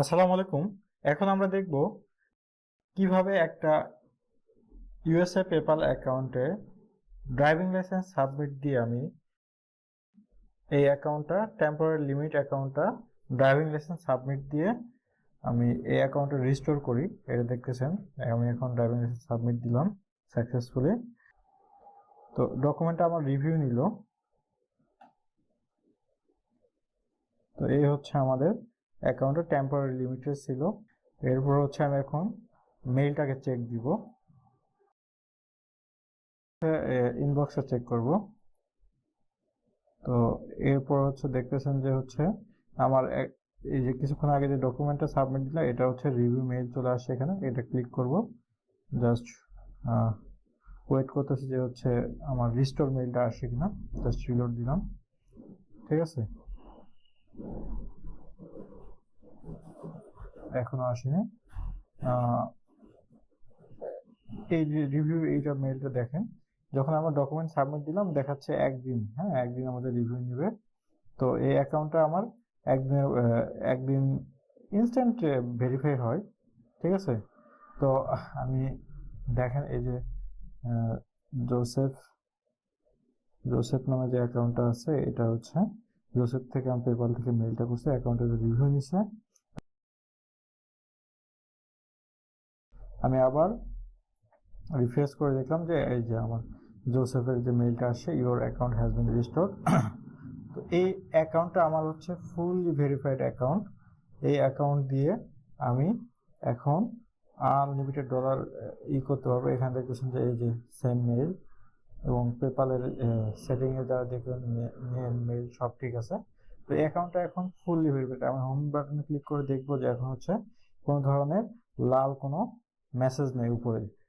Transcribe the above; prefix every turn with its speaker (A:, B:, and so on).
A: আসসালামু আলাইকুম। এখন আমরা দেখব কিভাবে একটা ইউএসএ পেপ্যাল অ্যাকাউন্টে ড্রাইভিং লাইসেন্স সাবমিট দিয়ে আমি এই অ্যাকাউন্টটা টেম্পোরারি লিমিট অ্যাকাউন্টটা ড্রাইভিং লাইসেন্স সাবমিট দিয়ে আমি এই অ্যাকাউন্টে রিস্টোর করি। এটা দেখতেছেন, আমি এখন ড্রাইভিং লাইসেন্স সাবমিট দিলাম সাকসেসফুলি। তো ডকুমেন্টটা আমার রিভিউ নিল। তো এই হচ্ছে আমাদের অ্যাকাউন্টে টেম্পোরারি লিমিটেড ছিল। এরপর হচ্ছে আমি এখন মেইলটাকে চেক দিব, ইনবক্সে চেক করব। তো এরপর হচ্ছে দেখতেছেন যে হচ্ছে আমার এই যে কিছুক্ষণ আগে যে ডকুমেন্টটা সাবমিট দিলাম এটা হচ্ছে রিভিউ মেইল চলে আসছে এখানে। এটা ক্লিক করব, জাস্ট ওয়েট করতেছি যে হচ্ছে আমার রিস্টোর মেইলটা আসছে কিনা। জাস্ট রিলোড দিলাম, ঠিক আছে, এখনো আসেনি। এই রিভিউ এইটা মেইলটা দেখেন, যখন আমরা ডকুমেন্ট সাবমিট দিলাম দেখাচ্ছে একদিন, হ্যাঁ একদিন আমাদের রিভিউ নেবে। তো এই অ্যাকাউন্টটা আমার একদিন ইনস্ট্যান্ট ভেরিফাই হয়, ঠিক আছে। তো আমি দেখেন এই যে জোসেফ জোসেফ নামে যে অ্যাকাউন্টটা আছে এটা হচ্ছে জোসেফ থেকে আমি পেপাল থেকে মেইলটা করছি, অ্যাকাউন্টে রিভিউ নিছে। আমি আবার রিফ্রেশ করে দেখলাম যে এই যে আমার জোসেফের যে মেইলটা আসছে, ইওর অ্যাকাউন্ট হ্যাজ বিন রিস্টোরড। তো এই অ্যাকাউন্টটা আমার হচ্ছে ফুললি ভেরিফাইড অ্যাকাউন্ট। এই অ্যাকাউন্ট দিয়ে আমি এখন আনলিমিটেড ডলার করতে পারবো। এখানে দেখতেছেন যে এই যে সেম মেইল এবং পেপালের সেটিংয়ে যারা দেখবেন মেইল সব ঠিক আছে। তো এই অ্যাকাউন্টটা এখন ফুললি ভেরিফাইড। আমি হোম বাটনে ক্লিক করে দেখবো যে এখন হচ্ছে কোনো ধরনের লাল কোনো মেসেজ নেই উপরে।